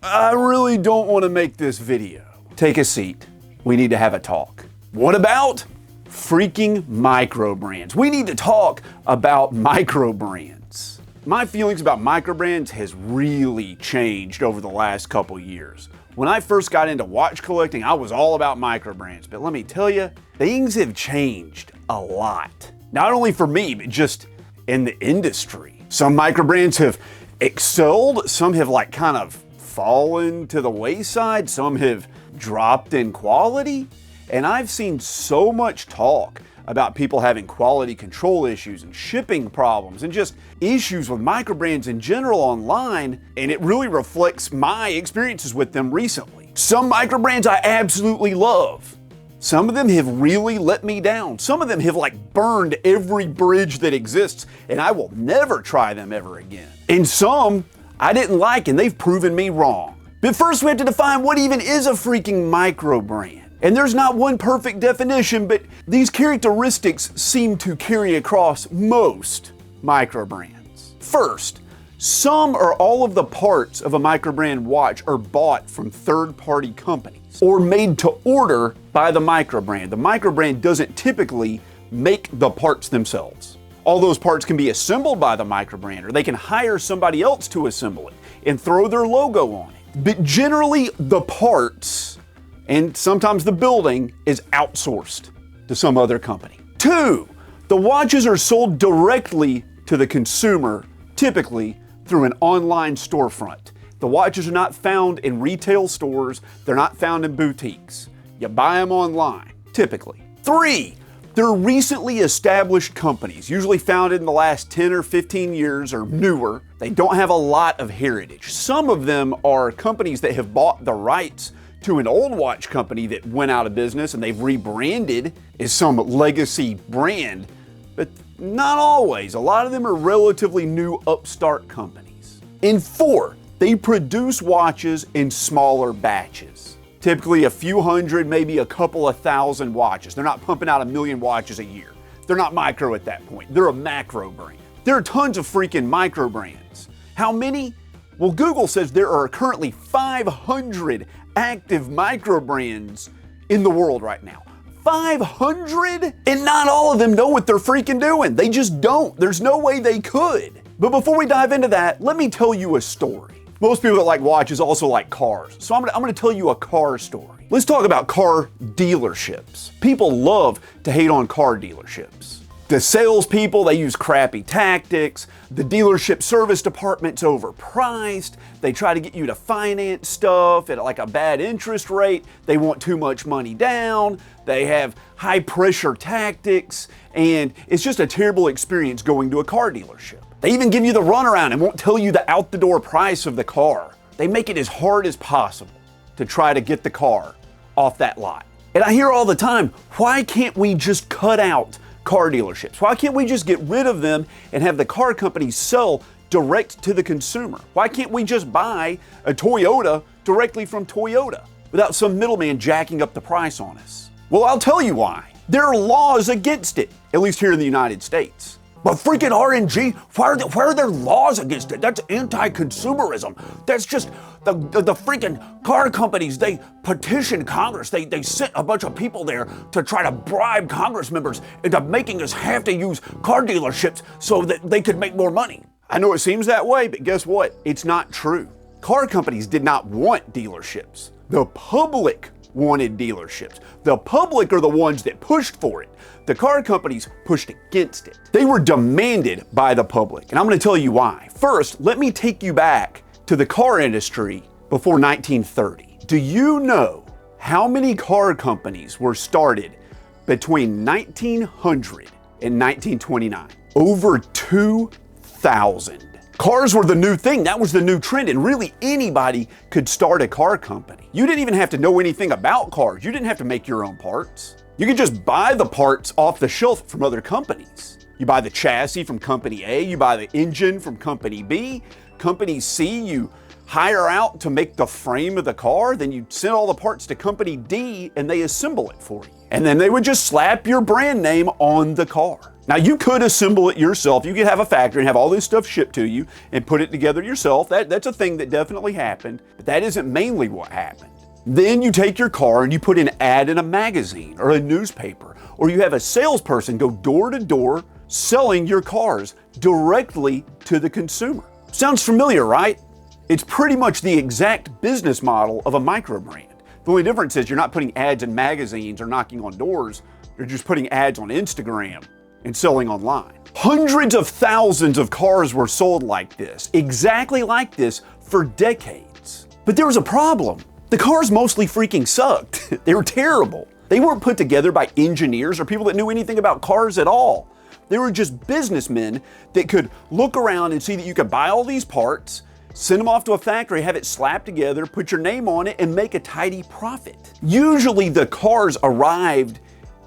I really don't want to make this video. Take a seat. We need to have a talk. What about freaking microbrands? We need to talk about microbrands. My feelings about microbrands has really changed over the last couple years. When I first got into watch collecting, I was all about microbrands, but let me tell you, things have changed a lot. Not only for me, but just in the industry. Some microbrands have excelled, some have kind of fallen to the wayside, some have dropped in quality, and I've seen so much talk about people having quality control issues and shipping problems and just issues with microbrands in general online, and it really reflects my experiences with them recently. Some microbrands I absolutely love. Some of them have really let me down. Some of them have burned every bridge that exists, and I will never try them ever again. And some I didn't like, and they've proven me wrong. But first we have to define what even is a freaking microbrand. And there's not one perfect definition, but these characteristics seem to carry across most microbrands. First, some or all of the parts of a microbrand watch are bought from third-party companies or made to order by the microbrand. The microbrand doesn't typically make the parts themselves. All those parts can be assembled by the microbrand, or they can hire somebody else to assemble it and throw their logo on it. But generally, the parts and sometimes the building is outsourced to some other company. Two, the watches are sold directly to the consumer, typically through an online storefront. The watches are not found in retail stores, they're not found in boutiques. You buy them online, typically. Three, they're recently established companies, usually founded in the last 10 or 15 years or newer. They don't have a lot of heritage. Some of them are companies that have bought the rights to an old watch company that went out of business and they've rebranded as some legacy brand, but not always. A lot of them are relatively new upstart companies. And four, they produce watches in smaller batches. Typically a few hundred, maybe a couple of thousand watches. They're not pumping out 1 million watches a year. They're not micro at that point. They're a macro brand. There are tons of freaking micro brands. How many? Well, Google says there are currently 500 active micro brands in the world right now. 500? And not all of them know what they're freaking doing. They just don't. There's no way they could. But before we dive into that, let me tell you a story. Most people that like watches also like cars. So I'm gonna tell you a car story. Let's talk about car dealerships. People love to hate on car dealerships. The salespeople, they use crappy tactics. The dealership service department's overpriced. They try to get you to finance stuff at a bad interest rate. They want too much money down. They have high pressure tactics, and it's just a terrible experience going to a car dealership. They even give you the runaround and won't tell you the out the door price of the car. They make it as hard as possible to try to get the car off that lot. And I hear all the time, why can't we just cut out car dealerships? Why can't we just get rid of them and have the car companies sell direct to the consumer? Why can't we just buy a Toyota directly from Toyota without some middleman jacking up the price on us? Well, I'll tell you why. There are laws against it, at least here in the United States. But freaking RNG, why are there laws against it? That's anti-consumerism. That's just the freaking car companies. They petitioned Congress. They sent a bunch of people there to try to bribe Congress members into making us have to use car dealerships so that they could make more money. I know it seems that way, but guess what? It's not true. Car companies did not want dealerships. The public wanted dealerships. The public are the ones that pushed for it. The car companies pushed against it. They were demanded by the public, and I'm going to tell you why. First, let me take you back to the car industry before 1930. Do you know how many car companies were started between 1900 and 1929? Over 2,000. Cars were the new thing. That was the new trend, and really anybody could start a car company. You didn't even have to know anything about cars. You didn't have to make your own parts. You could just buy the parts off the shelf from other companies. You buy the chassis from company A, you buy the engine from company B, company C, you hire out to make the frame of the car, then you send all the parts to company D and they assemble it for you. And then they would just slap your brand name on the car. Now, you could assemble it yourself. You could have a factory and have all this stuff shipped to you and put it together yourself. That's a thing that definitely happened, but that isn't mainly what happened. Then you take your car and you put an ad in a magazine or a newspaper, or you have a salesperson go door to door selling your cars directly to the consumer. Sounds familiar, right? It's pretty much the exact business model of a microbrand. The only difference is you're not putting ads in magazines or knocking on doors. You're just putting ads on Instagram and selling online. Hundreds of thousands of cars were sold like this, exactly like this, for decades. But there was a problem. The cars mostly freaking sucked. They were terrible. They weren't put together by engineers or people that knew anything about cars at all. They were just businessmen that could look around and see that you could buy all these parts, send them off to a factory, have it slapped together, put your name on it, and make a tidy profit. Usually the cars arrived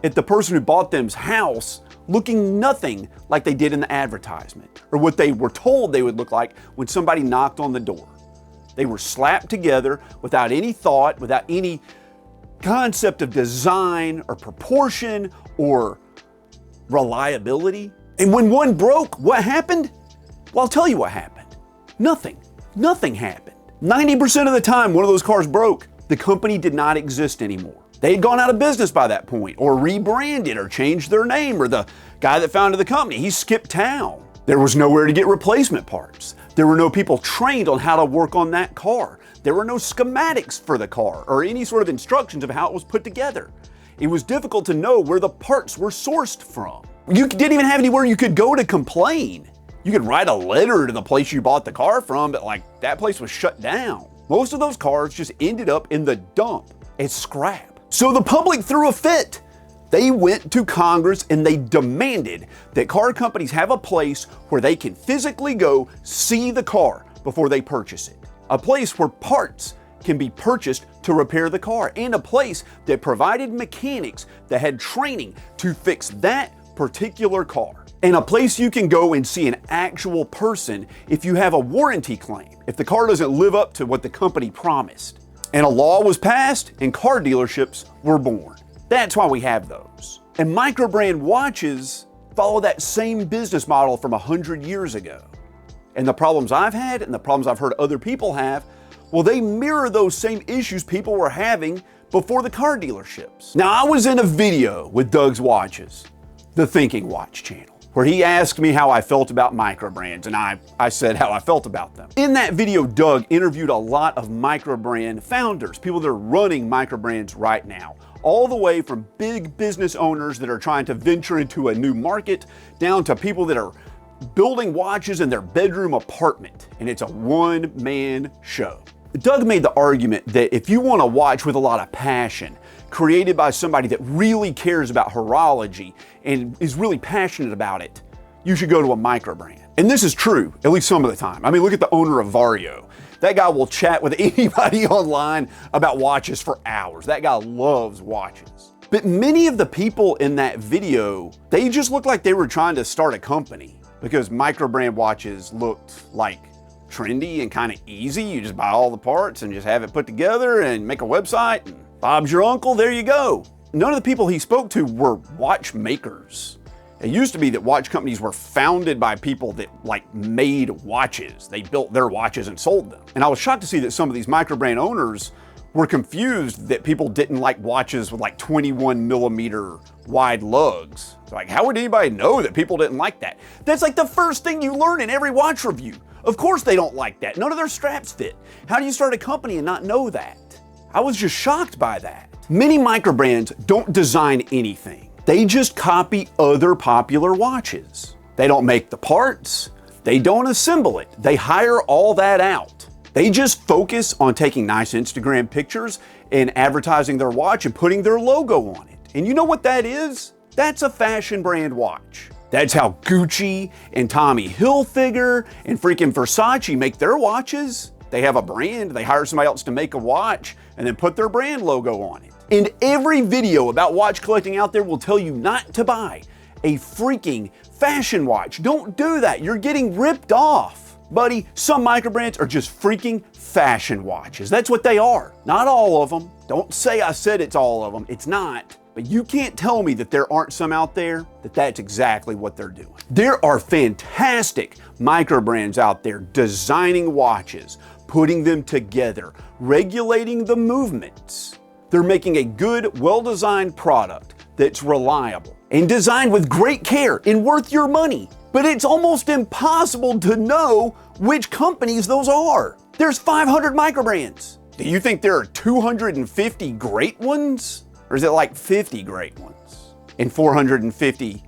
at the person who bought them's house looking nothing like they did in the advertisement, or what they were told they would look like when somebody knocked on the door. They were slapped together without any thought, without any concept of design or proportion or reliability. And when one broke, what happened? Well, I'll tell you what happened. Nothing. Nothing happened. 90% of the time one of those cars broke, the company did not exist anymore. They had gone out of business by that point, or rebranded, or changed their name, or the guy that founded the company, he skipped town. There was nowhere to get replacement parts. There were no people trained on how to work on that car. There were no schematics for the car, or any sort of instructions of how it was put together. It was difficult to know where the parts were sourced from. You didn't even have anywhere you could go to complain. You could write a letter to the place you bought the car from, but that place was shut down. Most of those cars just ended up in the dump as scrap. So the public threw a fit. They went to Congress and they demanded that car companies have a place where they can physically go see the car before they purchase it. A place where parts can be purchased to repair the car, and a place that provided mechanics that had training to fix that particular car. And a place you can go and see an actual person if you have a warranty claim, if the car doesn't live up to what the company promised. And a law was passed and car dealerships were born. That's why we have those. And Microbrand watches follow that same business model from 100 years ago. And the problems I've had and the problems I've heard other people have, well, they mirror those same issues people were having before the car dealerships. Now, I was in a video with Doug's Watches, the Thinking Watch channel, where he asked me how I felt about microbrands, and I said how I felt about them. In that video, Doug interviewed a lot of microbrand founders, people that are running microbrands right now, all the way from big business owners that are trying to venture into a new market, down to people that are building watches in their bedroom apartment, and it's a one-man show. Doug made the argument that if you want a watch with a lot of passion, created by somebody that really cares about horology and is really passionate about it, you should go to a microbrand. And this is true, at least some of the time. I mean, look at the owner of Vaer. That guy will chat with anybody online about watches for hours. That guy loves watches. But many of the people in that video, they just looked like they were trying to start a company, because microbrand watches looked like trendy and kind of easy. You just buy all the parts and just have it put together and make a website, and Bob's your uncle, there you go. None of the people he spoke to were watchmakers. It used to be that watch companies were founded by people that made watches. They built their watches and sold them. And I was shocked to see that some of these microbrand owners were confused that people didn't like watches with 21 millimeter wide lugs. How would anybody know that people didn't like that? That's the first thing you learn in every watch review. Of course they don't like that. None of their straps fit. How do you start a company and not know that? I was just shocked by that. Many microbrands don't design anything. They just copy other popular watches. They don't make the parts. They don't assemble it. They hire all that out. They just focus on taking nice Instagram pictures and advertising their watch and putting their logo on it. And you know what that is? That's a fashion brand watch. That's how Gucci and Tommy Hilfiger and freaking Versace make their watches. They have a brand, they hire somebody else to make a watch and then put their brand logo on it. And every video about watch collecting out there will tell you not to buy a freaking fashion watch. Don't do that. You're getting ripped off. Buddy, some microbrands are just freaking fashion watches. That's what they are. Not all of them. Don't say I said it's all of them. It's not. But you can't tell me that there aren't some out there that's exactly what they're doing. There are fantastic microbrands out there designing watches, putting them together, regulating the movements. They're making a good, well-designed product that's reliable and designed with great care and worth your money. But it's almost impossible to know which companies those are. There's 500 microbrands. Do you think there are 250 great ones? Or is it like 50 great ones and 450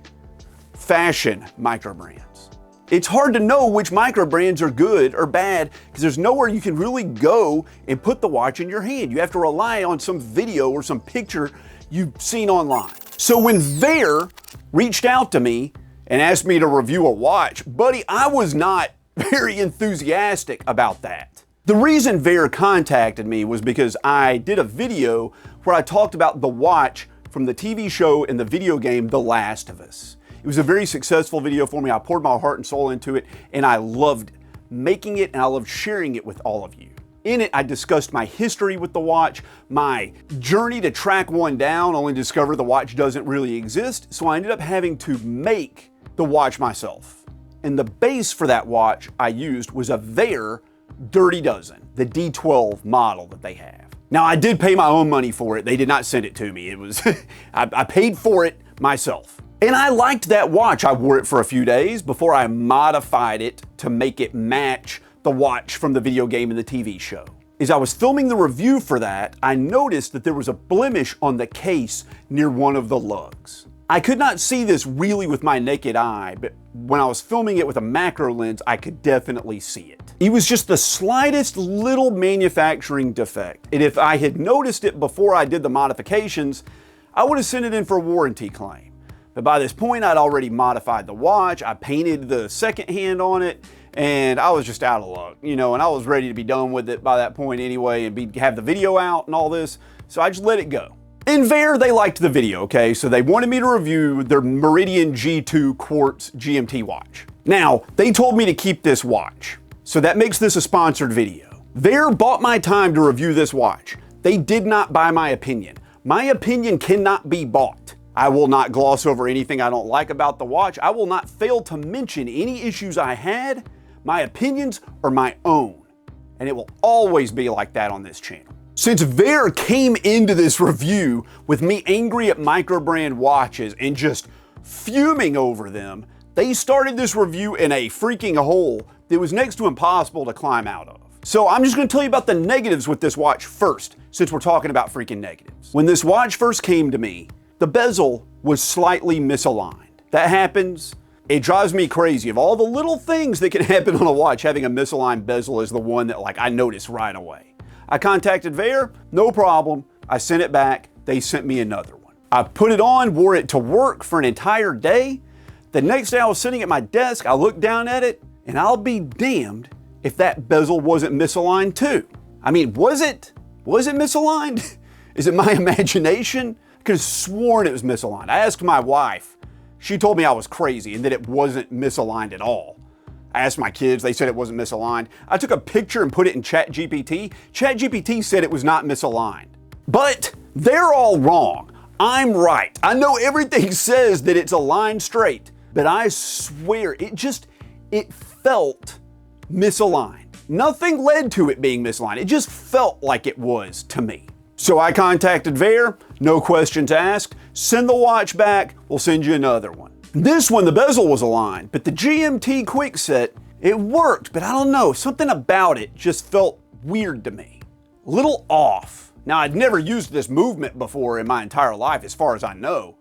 fashion microbrands? It's hard to know which microbrands are good or bad because there's nowhere you can really go and put the watch in your hand. You have to rely on some video or some picture you've seen online. So when Vaer reached out to me and asked me to review a watch, buddy, I was not very enthusiastic about that. The reason Vaer contacted me was because I did a video where I talked about the watch from the TV show and the video game The Last of Us. It was a very successful video for me. I poured my heart and soul into it, and I loved making it, and I loved sharing it with all of you. In it, I discussed my history with the watch, my journey to track one down, only to discover the watch doesn't really exist, so I ended up having to make the watch myself. And the base for that watch I used was a Vaer Dirty Dozen, the D12 model that they have. Now, I did pay my own money for it. They did not send it to me. It was, I paid for it myself. And I liked that watch. I wore it for a few days before I modified it to make it match the watch from the video game and the TV show. As I was filming the review for that, I noticed that there was a blemish on the case near one of the lugs. I could not see this really with my naked eye, but when I was filming it with a macro lens, I could definitely see it. It was just the slightest little manufacturing defect. And if I had noticed it before I did the modifications, I would have sent it in for a warranty claim. But by this point, I'd already modified the watch, I painted the second hand on it, and I was just out of luck, and I was ready to be done with it by that point anyway and have the video out and all this, so I just let it go. In Vaer, they liked the video, okay? So they wanted me to review their Meridian G2 Quartz GMT watch. Now, they told me to keep this watch, so that makes this a sponsored video. Vaer bought my time to review this watch. They did not buy my opinion. My opinion cannot be bought. I will not gloss over anything I don't like about the watch. I will not fail to mention any issues I had. My opinions are my own, and it will always be like that on this channel. Since Vaer came into this review with me angry at Microbrand watches and just fuming over them, they started this review in a freaking hole that was next to impossible to climb out of. So I'm just gonna tell you about the negatives with this watch first, since we're talking about freaking negatives. When this watch first came to me, the bezel was slightly misaligned. That happens. It drives me crazy. Of all the little things that can happen on a watch, having a misaligned bezel is the one that I noticed right away. I contacted Vaer, no problem. I sent it back. They sent me another one. I put it on, wore it to work for an entire day. The next day I was sitting at my desk, I looked down at it, and I'll be damned if that bezel wasn't misaligned too. I mean, was it misaligned? Is it my imagination? I could have sworn it was misaligned. I asked my wife. She told me I was crazy and that it wasn't misaligned at all. I asked my kids, they said it wasn't misaligned. I took a picture and put it in ChatGPT. ChatGPT said it was not misaligned. But they're all wrong. I'm right. I know everything says that it's aligned straight, but I swear it felt misaligned. Nothing led to it being misaligned. It just felt like it was to me. So I contacted Vaer, no questions asked. Send the watch back, we'll send you another one. This one, the bezel was aligned, but the GMT Quickset, it worked, but I don't know, something about it just felt weird to me. A little off. Now, I'd never used this movement before in my entire life, as far as I know,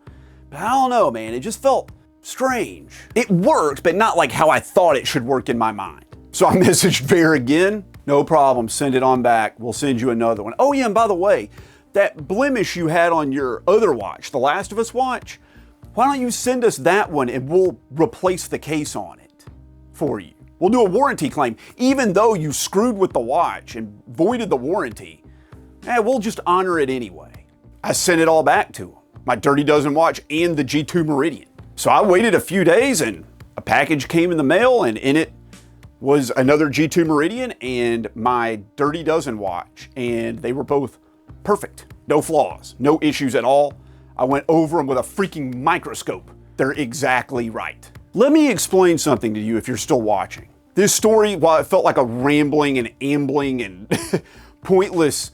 but I don't know, man, it just felt strange. It worked, but not like how I thought it should work in my mind. So I messaged Vaer again, no problem, send it on back, we'll send you another one. Oh yeah, and by the way, that blemish you had on your other watch, the Last of Us watch, why don't you send us that one and we'll replace the case on it for you. We'll do a warranty claim. Even though you screwed with the watch and voided the warranty, we'll just honor it anyway. I sent it all back to them, my Dirty Dozen watch and the G2 Meridian. So I waited a few days and a package came in the mail, and in it was another G2 Meridian and my Dirty Dozen watch, and they were both perfect. No flaws, no issues at all. I went over them with a freaking microscope. They're exactly right. Let me explain something to you if you're still watching. This story, while it felt like a rambling and ambling and pointless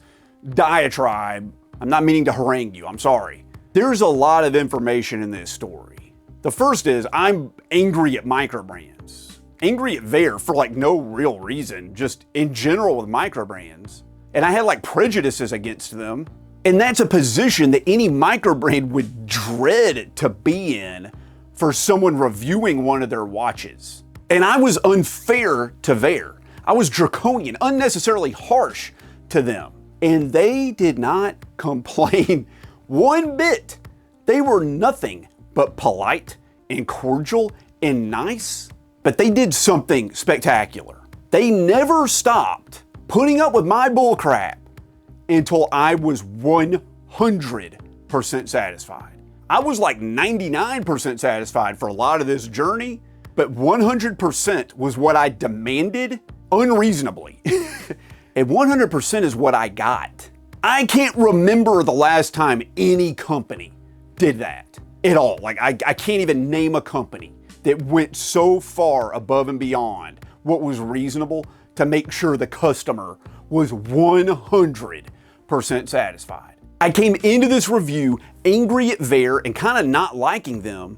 diatribe, I'm not meaning to harangue you, I'm sorry. There's a lot of information in this story. The first is I'm angry at Microbrands. Angry at Vaer for like no real reason, just in general with Microbrands. And I had like prejudices against them. And that's a position that any microbrand would dread to be in for someone reviewing one of their watches. And I was unfair to Vaer. I was draconian, unnecessarily harsh to them. And they did not complain one bit. They were nothing but polite and cordial and nice, but they did something spectacular. They never stopped putting up with my bullcrap until I was 100% satisfied. I was like 99% satisfied for a lot of this journey, but 100% was what I demanded unreasonably. And 100% is what I got. I can't remember the last time any company did that at all. Like I can't even name a company that went so far above and beyond what was reasonable to make sure the customer was 100% satisfied. I came into this review angry at Vaer and kind of not liking them,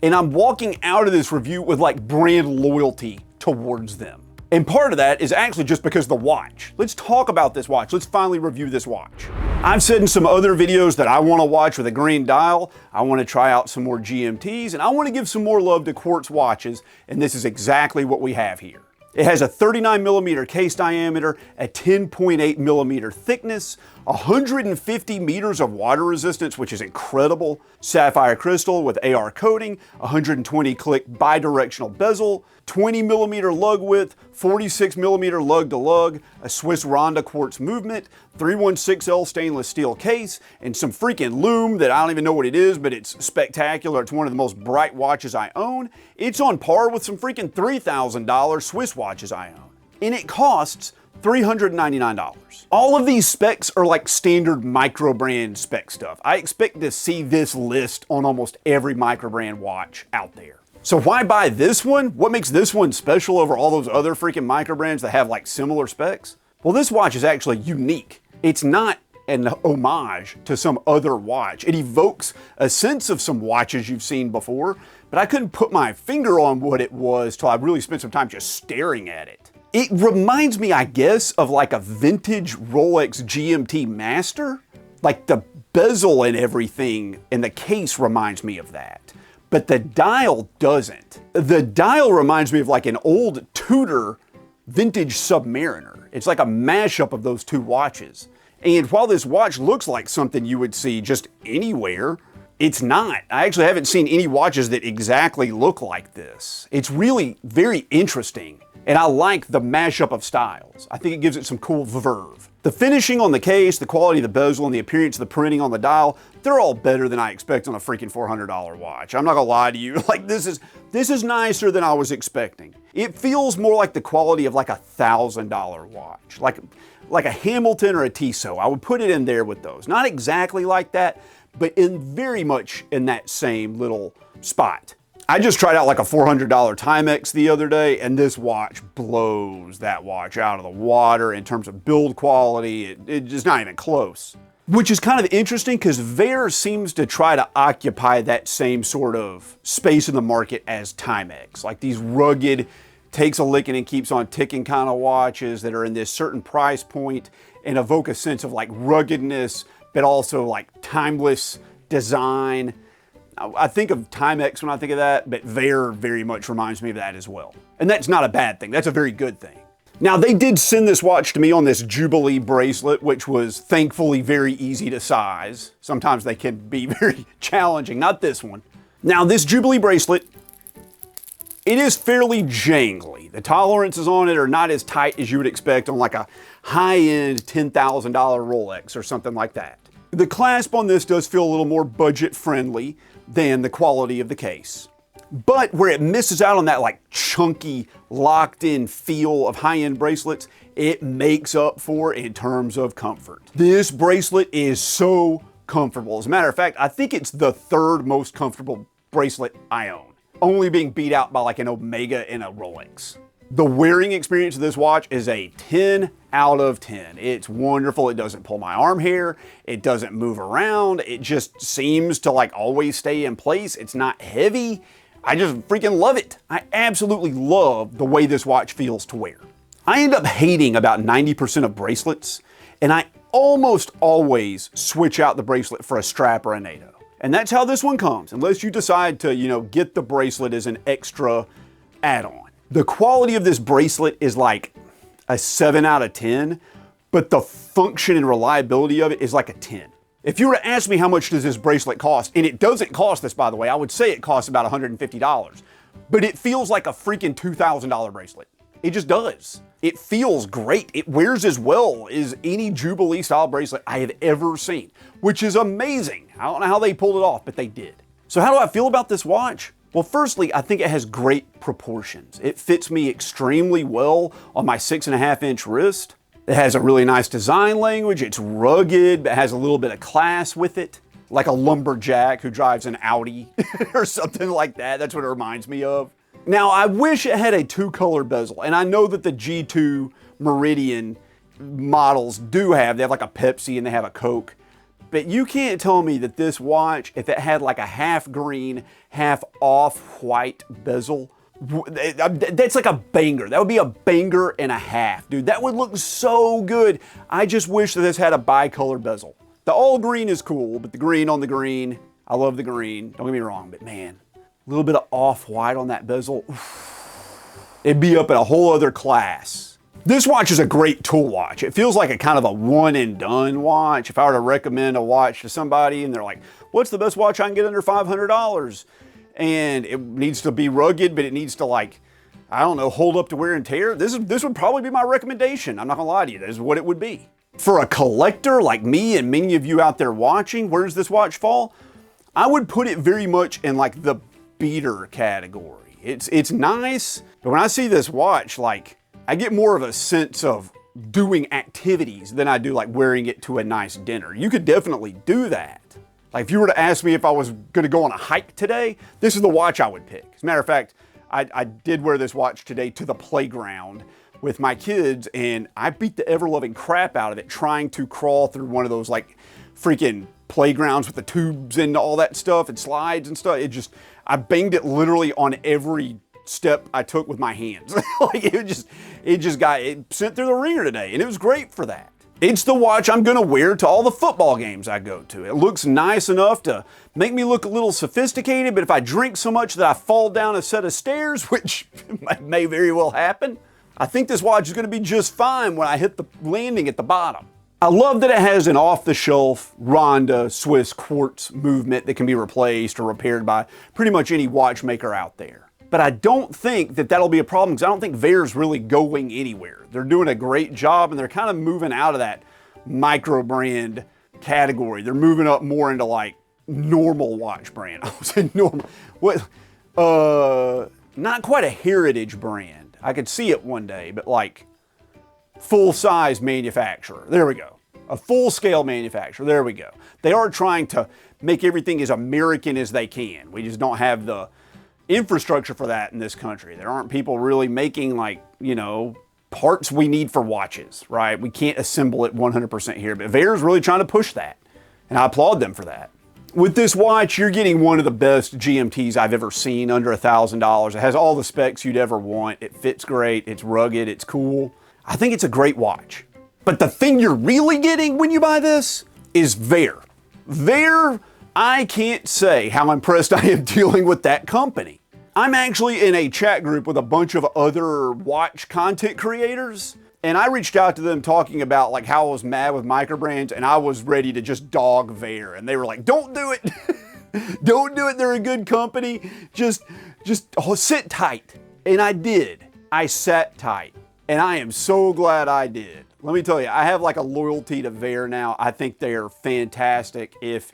and I'm walking out of this review with like brand loyalty towards them. And part of that is actually just because of the watch. Let's talk about this watch. Let's finally review this watch. I've said in some other videos that I want to watch with a green dial. I want to try out some more GMTs, and I want to give some more love to quartz watches, and this is exactly what we have here. It has a 39mm case diameter, a 10.8mm thickness, 150 meters of water resistance, which is incredible, sapphire crystal with AR coating, 120 click bidirectional bezel, 20mm lug width, 46mm lug to lug, a Swiss Ronda quartz movement, 316L stainless steel case, and some freaking lume that I don't even know what it is, but it's spectacular. It's one of the most bright watches I own. It's on par with some freaking $3,000 Swiss watches I own. And it costs $399. All of these specs are like standard Microbrand spec stuff. I expect to see this list on almost every Microbrand watch out there. So why buy this one? What makes this one special over all those other freaking Microbrands that have like similar specs? Well, this watch is actually unique. It's not an homage to some other watch. It evokes a sense of some watches you've seen before, but I couldn't put my finger on what it was till I really spent some time just staring at it. It reminds me, I guess, of like a vintage Rolex GMT Master. Like the bezel and everything in the case reminds me of that. But the dial doesn't. The dial reminds me of like an old Tudor vintage Submariner. It's like a mashup of those two watches. And while this watch looks like something you would see just anywhere, it's not. I actually haven't seen any watches that exactly look like this. It's really very interesting. And I like the mashup of styles. I think it gives it some cool verve. The finishing on the case, the quality of the bezel, and the appearance of the printing on the dial, they're all better than I expect on a freaking $400 watch. I'm not gonna lie to you, like this is nicer than I was expecting. It feels more like the quality of like a $1,000 watch, like a Hamilton or a Tissot. I would put it in there with those. Not exactly like that, but very much in that same little spot. I just tried out like a $400 Timex the other day, and this watch blows that watch out of the water in terms of build quality. It's just not even close. Which is kind of interesting because Vaer seems to try to occupy that same sort of space in the market as Timex. Like these rugged, takes a licking and keeps on ticking kind of watches that are in this certain price point and evoke a sense of like ruggedness, but also like timeless design. I think of Timex when I think of that, but Vaer very much reminds me of that as well. And that's not a bad thing, that's a very good thing. Now they did send this watch to me on this Jubilee bracelet, which was thankfully very easy to size. Sometimes they can be very challenging, not this one. Now this Jubilee bracelet, it is fairly jangly. The tolerances on it are not as tight as you would expect on like a high-end $10,000 Rolex or something like that. The clasp on this does feel a little more budget friendly than the quality of the case. But where it misses out on that like chunky, locked in feel of high-end bracelets, it makes up for in terms of comfort. This bracelet is so comfortable. As a matter of fact, I think it's the third most comfortable bracelet I own, only being beat out by like an Omega and a Rolex. The wearing experience of this watch is a 10 out of 10. It's wonderful. It doesn't pull my arm hair. It doesn't move around. It just seems to like always stay in place. It's not heavy. I just freaking love it. I absolutely love the way this watch feels to wear. I end up hating about 90% of bracelets, and I almost always switch out the bracelet for a strap or a NATO. And that's how this one comes, unless you decide to, get the bracelet as an extra add-on. The quality of this bracelet is like a 7 out of 10, but the function and reliability of it is like a 10. If you were to ask me how much does this bracelet cost, and it doesn't cost this, by the way, I would say it costs about $150, but it feels like a freaking $2,000 bracelet. It just does. It feels great. It wears as well as any Jubilee style bracelet I have ever seen, which is amazing. I don't know how they pulled it off, but they did. So how do I feel about this watch? Well, firstly, I think it has great proportions. It fits me extremely well on my 6.5-inch wrist. It has a really nice design language. It's rugged, but has a little bit of class with it, like a lumberjack who drives an Audi or something like that. That's what it reminds me of. Now, I wish it had a 2-color bezel, and I know that the G2 Meridian models do have. They have like a Pepsi and they have a Coke. But you can't tell me that this watch, if it had like a half green, half off-white bezel, that's like a banger. That would be a banger and a half, dude. That would look so good. I just wish that this had a bicolor bezel. The all green is cool, but the green on the green, I love the green. Don't get me wrong, but man, a little bit of off-white on that bezel, it'd be up in a whole other class. This watch is a great tool watch. It feels like a kind of a one and done watch. If I were to recommend a watch to somebody and they're like, what's the best watch I can get under $500? And it needs to be rugged, but it needs to like, I don't know, hold up to wear and tear. This would probably be my recommendation. I'm not gonna lie to you, this is what it would be. For a collector like me and many of you out there watching, where does this watch fall? I would put it very much in like the beater category. It's nice, but when I see this watch, like, I get more of a sense of doing activities than I do like wearing it to a nice dinner. You could definitely do that. Like if you were to ask me if I was gonna go on a hike today, this is the watch I would pick. As a matter of fact, I did wear this watch today to the playground with my kids, and I beat the ever-loving crap out of it trying to crawl through one of those like freaking playgrounds with the tubes and all that stuff and slides and stuff. I banged it literally on every step I took with my hands. Like it sent through the ringer today, and it was great for that. It's the watch I'm gonna wear to all the football games I go to. It looks nice enough to make me look a little sophisticated, but if I drink so much that I fall down a set of stairs, which may very well happen, I think this watch is gonna be just fine when I hit the landing at the bottom. I love that it has an off-the-shelf Ronda Swiss quartz movement that can be replaced or repaired by pretty much any watchmaker out there. But I don't think that that'll be a problem because I don't think Vaer's really going anywhere. They're doing a great job and they're kind of moving out of that Microbrand category. They're moving up more into like normal watch brand. I would say normal. What? Not quite a heritage brand. I could see it one day, but like full-size manufacturer. There we go. A full-scale manufacturer. There we go. They are trying to make everything as American as they can. We just don't have the infrastructure for that in this country. There aren't people really making like, parts we need for watches, right? We can't assemble it 100% here, but Vaer's really trying to push that, and I applaud them for that. With this watch, you're getting one of the best GMTs I've ever seen under $1,000. It has all the specs you'd ever want. It fits great, it's rugged, it's cool. I think it's a great watch. But the thing you're really getting when you buy this is Vaer. Vaer, I can't say how impressed I am dealing with that company. I'm actually in a chat group with a bunch of other watch content creators, and I reached out to them talking about like how I was mad with Microbrands, and I was ready to just dog Vaer, and they were like, don't do it. Don't do it, they're a good company. Just sit tight. And I did. I sat tight, and I am so glad I did. Let me tell you, I have like a loyalty to Vaer now. I think they are fantastic. If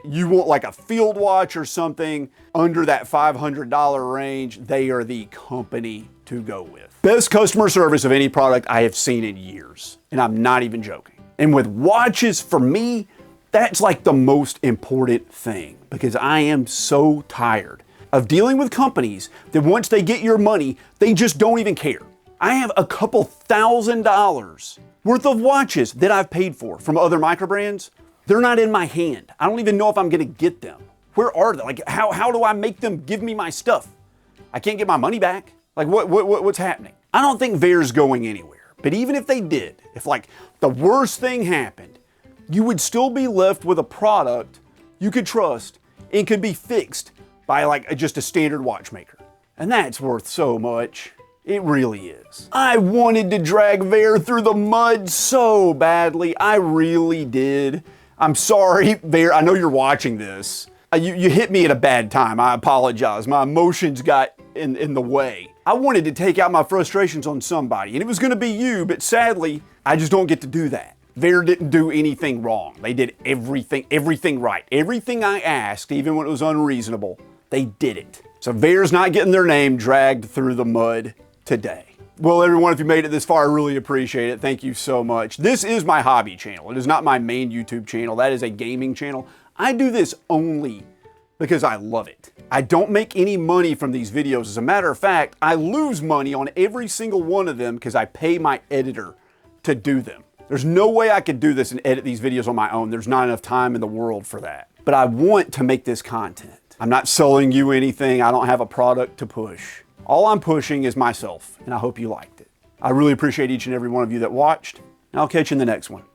you want like a field watch or something under that $500 range, they are the company to go with. Best customer service of any product I have seen in years, and I'm not even joking. And with watches, for me, That's like the most important thing, because I am so tired of dealing with companies that once they get your money, they just don't even care. I have a couple $1,000s worth of watches that I've paid for from other Microbrands. They're not in my hand. I don't even know if I'm gonna get them. Where are they? Like, how do I make them give me my stuff? I can't get my money back. Like, what's happening? I don't think Vaer's going anywhere. But even if they did, if like the worst thing happened, you would still be left with a product you could trust and could be fixed by like just a standard watchmaker. And that's worth so much. It really is. I wanted to drag Vaer through the mud so badly. I really did. I'm sorry, Vaer. I know you're watching this. You hit me at a bad time. I apologize. My emotions got in the way. I wanted to take out my frustrations on somebody, and it was going to be you, but sadly, I just don't get to do that. Vaer didn't do anything wrong. They did everything right. Everything I asked, even when it was unreasonable, they did it. So Vaer's not getting their name dragged through the mud today. Well, everyone, if you made it this far, I really appreciate it. Thank you so much. This is my hobby channel. It is not my main YouTube channel. That is a gaming channel. I do this only because I love it. I don't make any money from these videos. As a matter of fact, I lose money on every single one of them because I pay my editor to do them. There's no way I could do this and edit these videos on my own. There's not enough time in the world for that. But I want to make this content. I'm not selling you anything. I don't have a product to push. All I'm pushing is myself, and I hope you liked it. I really appreciate each and every one of you that watched, and I'll catch you in the next one.